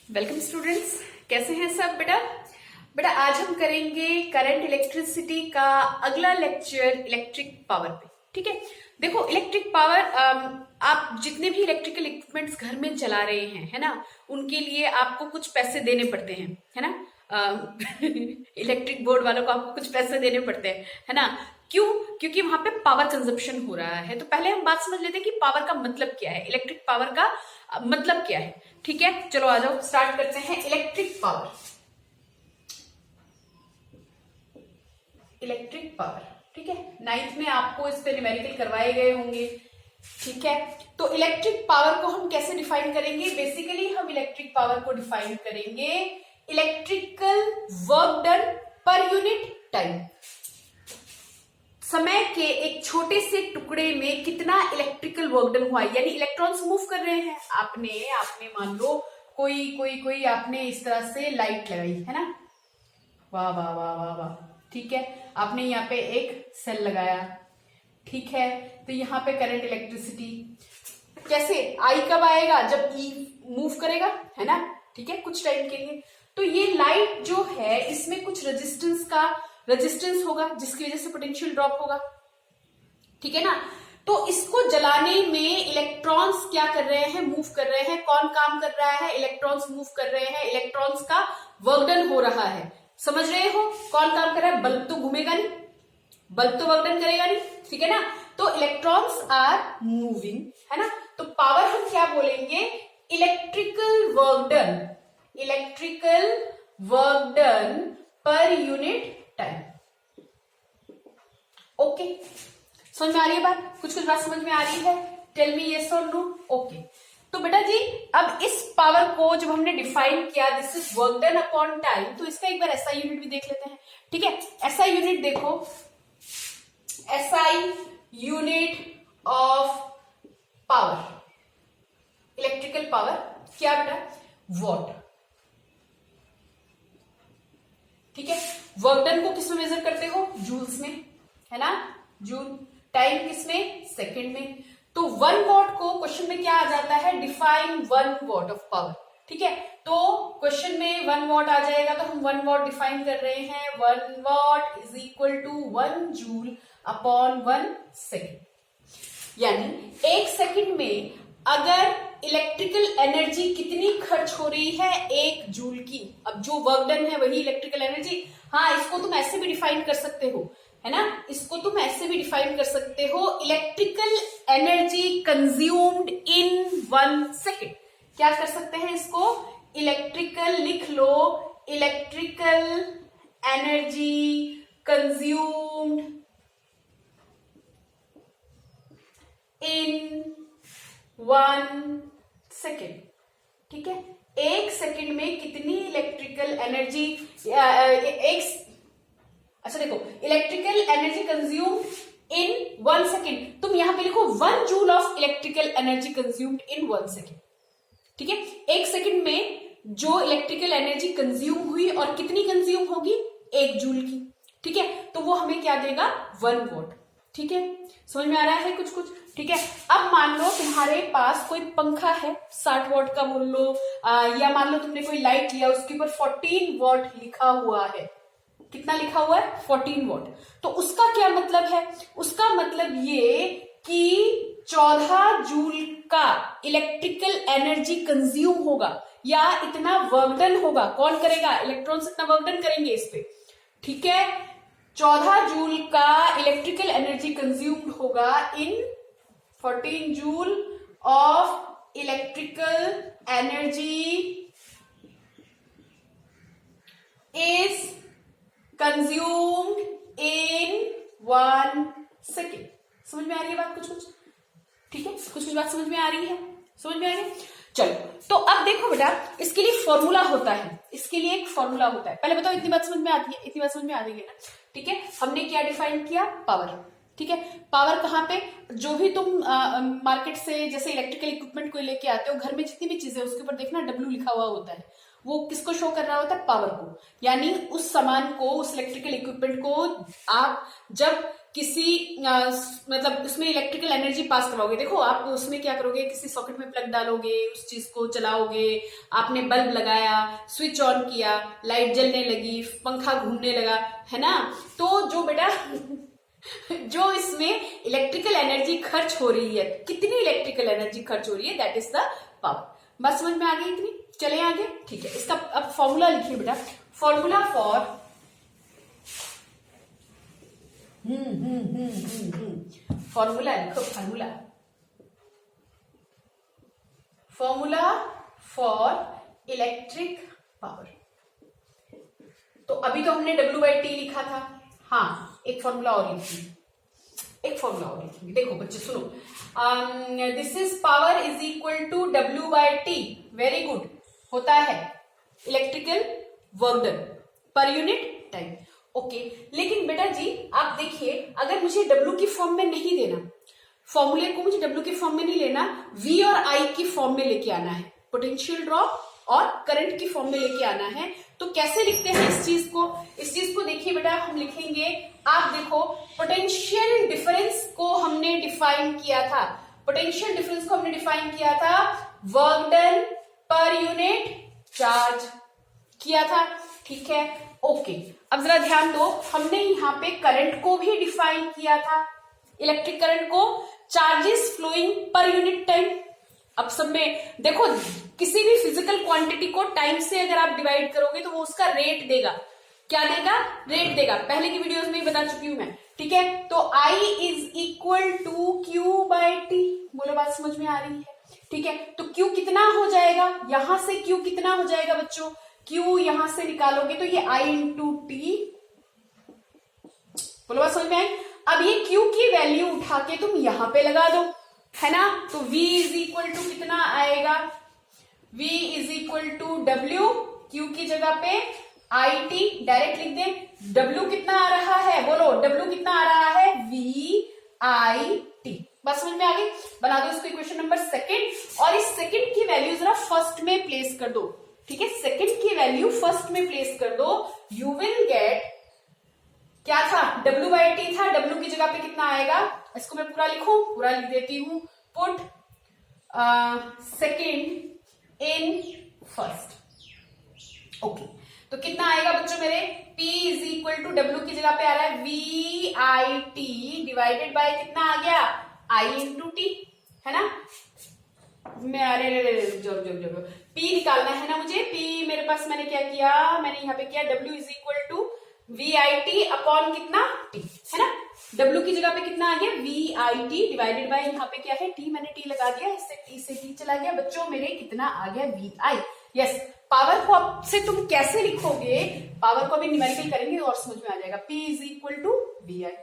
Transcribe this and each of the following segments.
Welcome students, कैसे हैं सब बेटा। बेटा आज हम करेंगे करंट इलेक्ट्रिसिटी का अगला लेक्चर इलेक्ट्रिक पावर पे। ठीक है, देखो इलेक्ट्रिक पावर आप जितने भी इलेक्ट्रिकल इक्विपमेंट्स घर में चला रहे हैं, है ना, उनके लिए आपको कुछ पैसे देने पड़ते हैं, है ना। इलेक्ट्रिक बोर्ड वालों को आपको कुछ पैसे देने पड़ते हैं, है ना। क्यों? क्योंकि वहां पे पावर कंजप्शन हो रहा है। तो पहले हम बात समझ लेते हैं कि पावर का मतलब क्या है, इलेक्ट्रिक पावर का मतलब क्या है। ठीक है, चलो आ जाओ स्टार्ट करते हैं। इलेक्ट्रिक पावर, इलेक्ट्रिक पावर, ठीक है, 9th में आपको इस पे न्यूमेरिकल करवाए गए होंगे। ठीक है, तो इलेक्ट्रिक पावर को हम कैसे डिफाइन करेंगे? बेसिकली हम इलेक्ट्रिक पावर को डिफाइन करेंगे electrical work done per unit time. समय के एक छोटे से टुकड़े में कितना इलेक्ट्रिकल वर्क डन हुआ, यानी इलेक्ट्रॉन्स मूव कर रहे हैं। आपने मान लो कोई आपने इस तरह से लाइट लगाई, है ना, वाह वाह वाह वाह वाह, ठीक है, आपने यहाँ पे एक सेल लगाया, ठीक है, तो यहाँ पे करंट इलेक्ट्रिसिटी कैसे आई, कब आएगा? जब ई मूव करेगा, है ना, ठीक है, कुछ टाइम के लिए। तो ये लाइट जो है इसमें कुछ रेजिस्टेंस होगा जिसकी वजह से पोटेंशियल ड्रॉप होगा, ठीक है ना। तो इसको जलाने में इलेक्ट्रॉन्स क्या कर रहे हैं? मूव कर रहे हैं। कौन काम कर रहा है? इलेक्ट्रॉन्स मूव कर रहे हैं, इलेक्ट्रॉन्स का वर्क डन हो रहा है। समझ रहे हो कौन काम कर रहा है? बल्ब तो घूमेगा नहीं, बल्ब तो वर्क डन करेगा नहीं, ठीक है ना। तो इलेक्ट्रॉन्स आर मूविंग, है ना। तो पावर हम क्या बोलेंगे? Electrical work done, electrical work done per unit time. Okay, समझ में आ रही है बात? कुछ बात समझ में आ रही है? टेल मी यस और नो। ओके, तो बेटा जी अब इस पावर को जब हमने डिफाइन किया, this is work done upon time, तो इसका एक बार एसआई यूनिट भी देख लेते हैं। ठीक है, एसआई यूनिट देखो, SI unit of power, electrical power क्या बेटा? वॉट। ठीक है, वर्क डन को किसमें मेजर करते हो? जूल्स में, है ना, जूल। टाइम किसमें? सेकंड में। तो 1 वॉट को क्वेश्चन में क्या आ जाता है? Define 1 what of power. ठीक है, तो क्वेश्चन में 1 वॉट आ जाएगा, तो हम 1 वॉट डिफाइन कर रहे हैं। 1 watt is equal to 1 joule upon 1 second. यानी 1 सेकेंड में अगर इलेक्ट्रिकल एनर्जी कितनी खर्च हो रही है? 1 जूल की। अब जो वर्क डन है वही इलेक्ट्रिकल एनर्जी। हाँ, इसको तुम ऐसे भी डिफाइन कर सकते हो, है ना, इसको तुम ऐसे भी डिफाइन कर सकते हो, electrical energy consumed in 1 second. क्या कर सकते हैं इसको? इलेक्ट्रिकल लिख लो, electrical energy consumed in 1 second. ठीक है, 1 सेकेंड में कितनी इलेक्ट्रिकल एनर्जी, अच्छा देखो, electrical energy consumed in 1 second, तुम यहां पे लिखो 1 joule of electrical energy consumed in 1 second. ठीक है, 1 सेकेंड में जो इलेक्ट्रिकल एनर्जी कंज्यूम हुई और कितनी कंज्यूम होगी? 1 जूल की। ठीक है, तो वो हमें क्या देगा? 1 वॉट। ठीक है, समझ में आ रहा है कुछ? ठीक है, अब मान लो तुम्हारे पास कोई पंखा है 60 वॉट का बोल लो, या मान लो तुमने कोई लाइट लिया, उसके ऊपर 14 वॉट लिखा हुआ है। कितना लिखा हुआ है? 14 वॉट। तो उसका क्या मतलब है? उसका मतलब ये कि 14 जूल का इलेक्ट्रिकल एनर्जी कंज्यूम होगा, या इतना वर्क डन होगा। कौन करेगा? इलेक्ट्रॉन्स इतना वर्क डन करेंगे इस पे। ठीक है, 14 जूल का इलेक्ट्रिकल एनर्जी कंज्यूम्ड होगा इन 14 joule of electrical energy is consumed in 1 second. समझ में आ रही है बात कुछ? ठीक है, कुछ बात समझ में आ रही है? समझ में आ रही है? चलो, तो अब देखो बेटा, इसके लिए फॉर्मूला होता है, इसके लिए एक फॉर्मूला होता है। पहले बताओ इतनी बात समझ में आती है? इतनी बात समझ में आ रही है ना? ठीक है, हमने क्या डिफाइन किया? पावर। ठीक है, पावर कहाँ पे? जो भी तुम मार्केट से जैसे इलेक्ट्रिकल इक्विपमेंट को लेके आते हो, घर में जितनी भी चीजें उसके ऊपर देखना W लिखा हुआ होता है, वो किसको शो कर रहा होता है? पावर को। यानी उस सामान को, उस इलेक्ट्रिकल इक्विपमेंट को आप जब किसी मतलब उसमें इलेक्ट्रिकल एनर्जी पास करवाओगे, देखो आप उसमें क्या करोगे, किसी सॉकेट में प्लग डालोगे, उस चीज को चलाओगे, आपने बल्ब लगाया, स्विच ऑन किया, लाइट जलने लगी, पंखा घूमने लगा, है ना। तो जो बेटा जो इसमें इलेक्ट्रिकल एनर्जी खर्च हो रही है, कितनी इलेक्ट्रिकल एनर्जी खर्च हो रही है, दैट इज द पावर। बात समझ में आ गई इतनी? चले आगे, ठीक है। इसका अब फॉर्मूला लिखिए बेटा, फॉर्मूला फॉर फॉर्मूला लिखो, फॉर्मूला फॉर इलेक्ट्रिक पावर। तो अभी तो हमने W/T लिखा था, हाँ एक फॉर्मूला और लिखिए, देखो बच्चे सुनो, this is power is equal to W/T, very good, होता है electrical work done per unit time. Okay, लेकिन बेटा जी आप देखिए, अगर मुझे W की फॉर्म में नहीं देना, फॉर्मूले को मुझे W की फॉर्म में नहीं लेना, V और I की फॉर्म में लेके आना है, पोटेंशियल ड्रॉप और करंट की फॉर्म में लेके आना है। तो कैसे लिखते हैं इस चीज को? इस चीज को देखिए बेटा, हम लिखेंगे, आप देखो पोटेंशियल डिफरेंस को हमने डिफाइन किया था, work done per unit charge किया था, ठीक है। ओके, अब जरा ध्यान दो, हमने यहाँ पे करंट को भी डिफाइन किया था, इलेक्ट्रिक करंट को, charges flowing per unit time. अब सब में देखो, किसी भी फिजिकल क्वांटिटी को टाइम से अगर आप डिवाइड करोगे तो वो उसका रेट देगा, क्या देगा? रेट देगा, पहले की वीडियोस में ही बता चुकी हूं मैं, ठीक है। तो I is equal to Q/T, बोलो बात समझ में आ रही है? ठीक है, तो Q कितना हो जाएगा, यहां से Q कितना हो जाएगा बच्चों, Q यहां से निकालोगे तो ये I इंटू टी, बोलो बात समझ में आई? अब ये Q की वैल्यू उठा के तुम यहां पे लगा दो, है ना। तो V इज इक्वल टू कितना आएगा, V is equal to W, Q की जगह पे IT डायरेक्ट लिख दे। W कितना आ रहा है, बोलो W कितना आ रहा है, VIT। बस समझ में आ गई? बना दो इसको इक्वेशन नंबर सेकंड, और इस सेकंड की वैल्यू जरा फर्स्ट में प्लेस कर दो, ठीक है। सेकंड की वैल्यू फर्स्ट में प्लेस कर दो, यू विल गेट, क्या था, W/T था, W की जगह पे कितना आएगा, इसको मैं पूरा लिखूं, पूरा लिख देती हूं, put second in first. Okay, तो कितना आएगा बच्चों मेरे, P is equal to W की जगह पे आ रहा है VIT डिवाइडेड बाय कितना आ गया, I इंटू टी, है ना। मैं अरे जो P निकालना है ना मुझे, P मेरे पास मैंने क्या किया, मैंने यहाँ पे किया W is equal to VIT upon कितना, T, है ना। W की जगह पे कितना आ गया, VIT डिवाइडेड बाय यहाँ पे क्या है, T, मैंने T लगा दिया, इससे T से T चला गया, बच्चों मेरे कितना आ गया, VI। यस, पावर को से तुम कैसे लिखोगे, पावर को अभी न्यूमेरिकल करेंगे और समझ में आ जाएगा। P is equal to VI,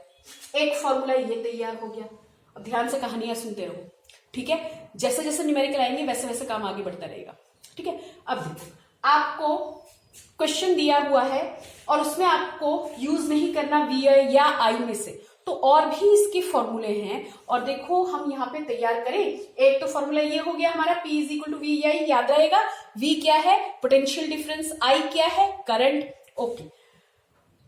एक फॉर्मूला ये तैयार हो गया। अब ध्यान से कहानियां सुनते रहो, ठीक है। जैसे जैसे न्यूमेरिकल आएंगे वैसे वैसे काम आगे बढ़ता रहेगा, ठीक है। अब देखो, आपको क्वेश्चन दिया हुआ है और उसमें आपको यूज नहीं करना VI या I में से, तो और भी इसके फॉर्मूले हैं, और देखो हम यहाँ पे तैयार करें। एक तो फॉर्मूला ये हो गया हमारा, P is equal to VI, याद रहेगा। V क्या है, पोटेंशियल डिफरेंस, I क्या है, करंट। ओके,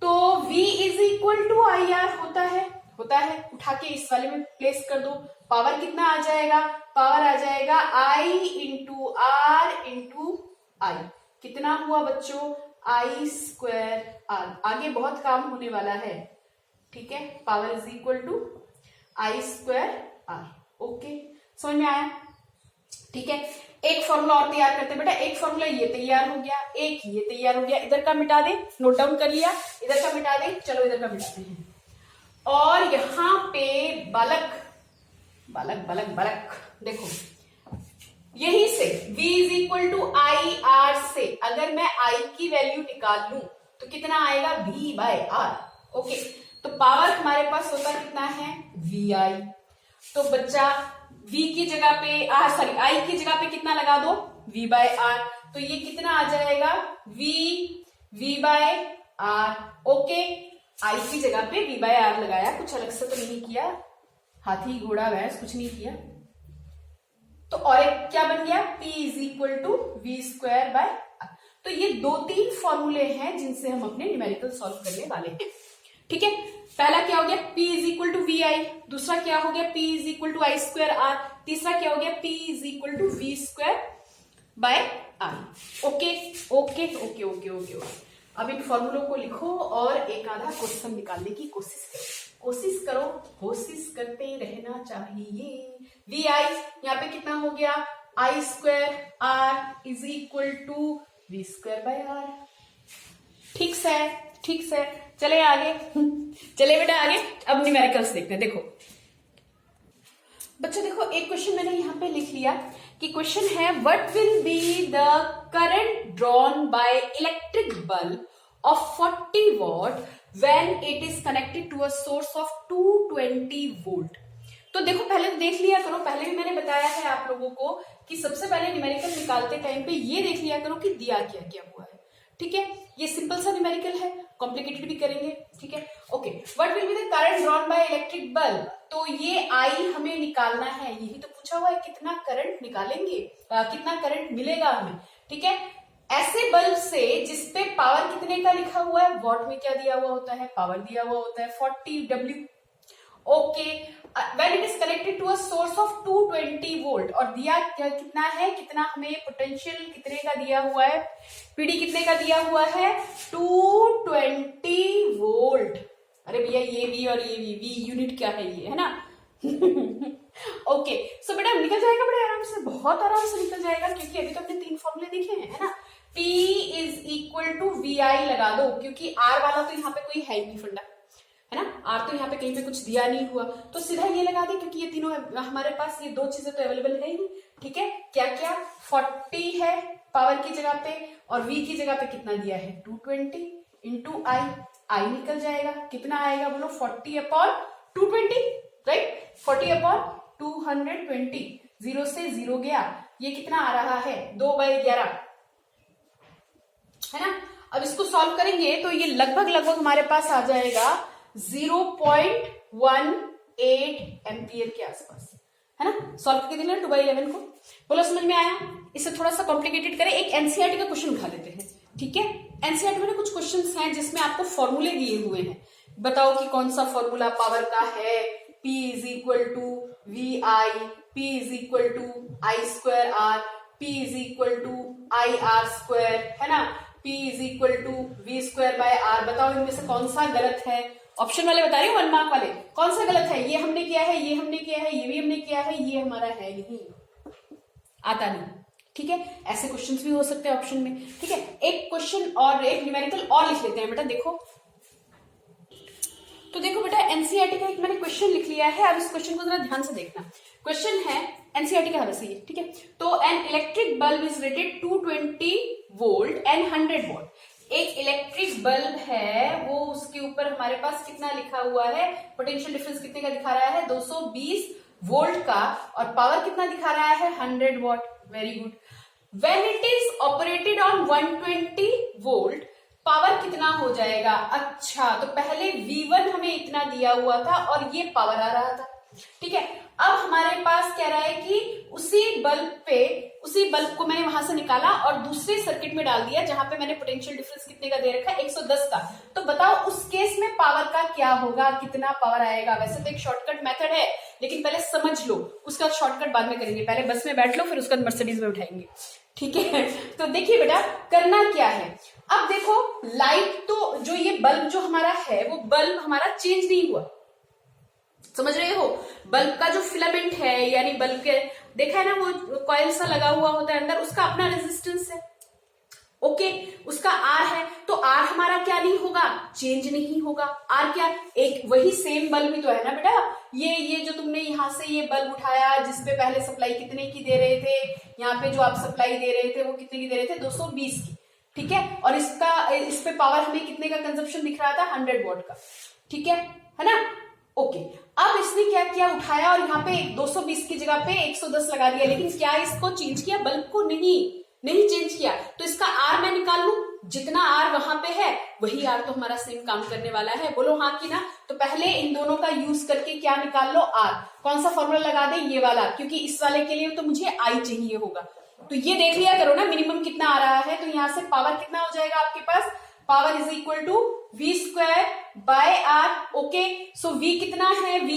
तो V is equal to IR होता है, उठा के इस वाले में प्लेस कर दो। पावर कितना आ जाएगा, पावर आ जाएगा I into R into I, कितना हुआ बच्चों, I स्क्वायर R। आगे बहुत काम होने वाला है, ठीक है। Power is equal to I square R। Okay, समझ में आया, ठीक है। एक फॉर्मूला और तैयार करते बेटा, एक फॉर्मूला ये तैयार हो गया, एक ये तैयार हो गया, इधर का मिटा दे, नोट डाउन कर लिया, इधर का मिटा दे, चलो इधर का मिटाते हैं। और यहां पे बलक देखो, यही से V is equal to IR से अगर मैं I की वैल्यू निकाल लूं तो कितना आएगा, V/R। ओके, तो पावर हमारे पास होता कितना है, VI। तो बच्चा V की जगह पे I की जगह पे कितना लगा दो, V/R, तो ये कितना आ जाएगा, V/R। ओके, I की जगह पे V/R लगाया, कुछ अलग से तो नहीं किया, हाथी घोड़ा भैंस कुछ नहीं किया। तो और एक क्या बन गया, P is equal to V square by R। तो ये 2-3 फॉर्मूले हैं जिनसे हम अपने न्यूमेरिकल सॉल्व करने वाले हैं। ठीक है, पहला क्या हो गया P is equal to V I, दूसरा क्या हो गया P is equal to I square R, तीसरा क्या हो गया P is equal to V square by R. Okay okay okay okay okay. अब इन फॉर्मूलों को लिखो और एक आधा क्वेश्चन निकालने की कोशिश करो, कोशिश करते रहना चाहिए। वी आई यहाँ पे कितना हो गया, I square R is equal to V square by R. ठीक से, ठीक से, चले आगे, चले बेटा आगे। अब न्यूमेरिकल्स देखते हैं। देखो बच्चों, देखो एक क्वेश्चन मैंने यहाँ पे लिख लिया कि क्वेश्चन है what will be the current drawn by electric bulb of 40 watt when it is connected to a source of 220 volt. तो देखो पहले तो देख लिया करो, पहले भी मैंने बताया है आप लोगों को कि सबसे पहले न्यूमेरिकल निकालते टाइम पे ये देख लिया करो कि दिया क्या क्या हुआ है। ठीक है, ये सिंपल सा न्यूमेरिकल है, कॉम्प्लिकेटेड भी करेंगे। ठीक है, okay. What will be the current drawn by electric bulb, तो ये आई हमें निकालना है, यही तो पूछा हुआ है, कितना करंट निकालेंगे, कितना करंट मिलेगा हमें। ठीक है, ऐसे बल्ब से जिसपे पावर कितने का लिखा हुआ है, वॉट में क्या दिया हुआ होता है, पावर दिया हुआ होता है 40 W। Okay, when it is connected to a source of 220 volt, और दिया कितना है, कितना हमें पोटेंशियल कितने का दिया हुआ है, पीडी कितने का दिया हुआ है 220 वोल्ट। अरे भैया ये वी और ये वी यूनिट क्या है, ये है ना। ओके, सो बेटा निकल जाएगा बड़े आराम से, बहुत आराम से निकल जाएगा, क्योंकि अभी तो हमने 3 फॉर्मूले देखे हैं, है ना। P is equal to V I लगा दो, क्योंकि R वाला तो यहाँ पे कोई है ही नहीं फंडा, है ना। आर तो यहाँ पे कहीं पे कुछ दिया नहीं हुआ, तो सीधा ये लगा दे, क्योंकि ये तीनों हमारे पास, ये 2 चीजें तो अवेलेबल है ही। ठीक है, क्या क्या 40 है पावर की जगह पे, और V की जगह पे कितना दिया है 220 इंटू आई निकल जाएगा, कितना आएगा बोलो 40 अपॉन 220, राइट। 40 अपॉन 220, 0 से 0 गया, ये कितना आ रहा है 2/11, है ना। अब इसको सॉल्व करेंगे तो ये लगभग हमारे पास आ जाएगा 0.18 एम्पियर के आसपास, है ना। सॉल्व करके दिया 2/11 को, बोलो समझ में आया। इसे थोड़ा सा कॉम्प्लिकेटेड करें, एक एनसीईआरटी का क्वेश्चन उठा लेते हैं। ठीक है, एनसीईआरटी में कुछ क्वेश्चंस हैं जिसमें आपको फॉर्मूले दिए हुए हैं, बताओ कि कौन सा फॉर्मूला पावर का है। P is equal to V I, P is equal to I square R, P is equal to I R square, है ना। P is equal to V square by R. बताओ इनमें से कौन सा गलत है। ऑप्शन वाले बता रही हूँ, 1 मार्क वाले, कौन सा गलत है। ये हमने किया है, ये हमने किया है, ये भी हमने किया है, ये हमारा है नहीं, आता नहीं। ठीक है, ऐसे क्वेश्चंस भी हो सकते हैं ऑप्शन में। ठीक है, एक क्वेश्चन और, एक न्यूमेरिकल और लिख लेते हैं बेटा। देखो तो देखो बेटा, एनसीईआरटी का एक मैंने क्वेश्चन लिख लिया है, अब इस क्वेश्चन को जरा ध्यान से देखना। क्वेश्चन है एनसीईआरटी का वैसे ये, ठीक है। तो an electric bulb is rated 220 volt and 100 what. एक इलेक्ट्रिक बल्ब है, वो उसके ऊपर हमारे पास कितना लिखा हुआ है, पोटेंशियल डिफरेंस कितने का दिखा रहा है 220 वोल्ट का, और पावर कितना दिखा रहा है 100 what. Very good. When it is operated on 120 volt, power कितना हो जाएगा। अच्छा, तो पहले V1 हमें इतना दिया हुआ था और ये पावर आ रहा था। ठीक है, अब हमारे पास कह रहा है कि उसी बल्ब को मैंने वहां से निकाला और दूसरे सर्किट में डाल दिया, जहां पे मैंने पोटेंशियल डिफरेंस कितने का दे रखा है 110 का। तो बताओ उस केस में पावर का क्या होगा, कितना पावर आएगा। वैसे तो एक शॉर्टकट मेथड है, लेकिन पहले समझ लो, उसका शॉर्टकट बाद में करेंगे। पहले बस में बैठ लो, फिर उसका मर्सिडीज में उठाएंगे। ठीक है, तो देखिए बेटा करना क्या है। अब देखो लाइट, तो जो ये बल्ब जो हमारा है, वो बल्ब हमारा चेंज नहीं हुआ, समझ रहे हो। बल्ब का जो फिलामेंट है, यानी बल्ब के देखा है ना, वो कॉइल सा लगा हुआ होता है अंदर, उसका अपना रेजिस्टेंस है। ओके, उसका आर है, तो आर हमारा क्या नहीं होगा, चेंज नहीं होगा। आर क्या, एक वही सेम बल्ब ही तो है ना बेटा। ये जो तुमने यहाँ से ये बल्ब उठाया, जिसपे पहले सप्लाई कितने की दे रहे थे, यहाँ पे जो आप सप्लाई दे रहे थे वो कितने की दे रहे थे 220 की। ठीक है, और इस पे पावर हमें कितने का कंजप्शन दिख रहा था 100 वॉट का। ठीक है ना। ओके, अब इसने क्या किया, उठाया और यहाँ पे 220 की जगह पे 110 लगा दिया, लेकिन क्या इसको चेंज किया, बल्ब को नहीं चेंज किया। तो इसका आर मैं निकाल लू, जितना आर वहां पे है वही आर तो हमारा सेम काम करने वाला है। बोलो हाँ कि ना। तो पहले इन दोनों का यूज करके क्या निकाल लो, आर। कौन सा फॉर्मूला लगा दे, ये वाला, क्योंकि इस वाले के लिए तो मुझे आई चाहिए होगा। तो ये देख लिया करो ना मिनिमम कितना आ रहा है। तो यहाँ से पावर कितना हो जाएगा आपके पास power is equal to v square by r। Okay, so v कितना है, v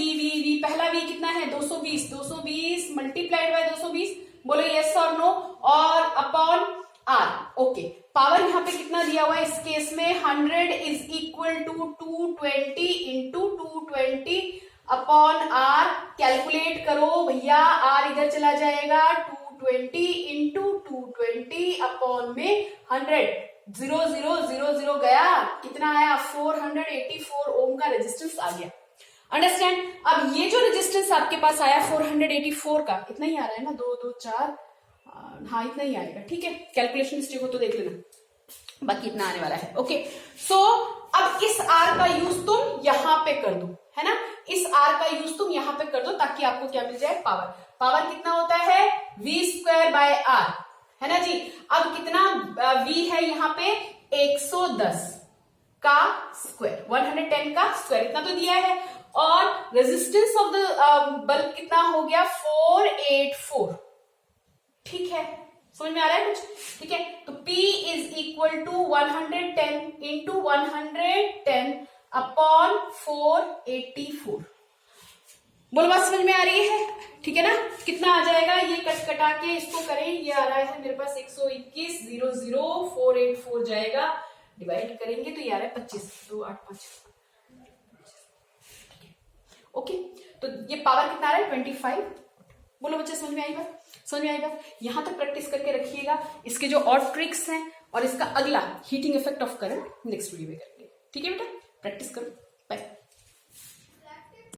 पहला v कितना है 220 मल्टीप्लाइड बाय 220, बोलो यस और नो, और अपॉन r। ओके, पावर यहाँ पे कितना दिया हुआ है इस केस में 100 is equal to 220 into 220 upon r। Calculate करो भैया, r इधर चला जाएगा, 220 इंटू 220 अपॉन में 100, 0 गया, कितना आया 484 ओम का रेजिस्टेंस आ गया। अंडरस्टैंड? अब ये जो रेजिस्टेंस आपके पास आया 484 का, इतना ही आ रहा है ना, 2 2 4, हाँ इतना ही आएगा, ठीक है, कैलकुलेशन मिस्टेक हो तो देख लेना, बाकी इतना आने वाला है। ओके, सो अब इस आर का यूज तुम यहां पे कर दो, है ना, इस आर का यूज तुम यहां पे कर दो ताकि आपको क्या मिल जाए, पावर। पावर कितना होता है v स्क्वायर बाय आर, है ना जी। अब कितना v है यहाँ पे 110 का स्क्वायर, 110 का स्क्वायर, इतना तो दिया है, और रेजिस्टेंस ऑफ द बल्ब कितना हो गया 484। ठीक है, समझ में आ रहा है कुछ? ठीक है, तो P is equal to 110 into 110 upon 484। बोलो बात समझ में आ रही है? ठीक है ना, कितना आ जाएगा, ये कट कटा के इसको करें, ये आ रहा है मेरे पास 121, 00484 जाएगा, डिवाइड करेंगे तो ये आ रहा है 25, 2 8 5। ओके, तो ये पावर कितना आ रहा है 25। बोलो बच्चे समझ में आई बात? समझ में आई बात? यहां तक प्रैक्टिस करके रखिएगा, इसके जो और ट्रिक्स हैं और इसका अगला heating effect of current next video में करेंगे। ठीक है बेटा, प्रैक्टिस करो।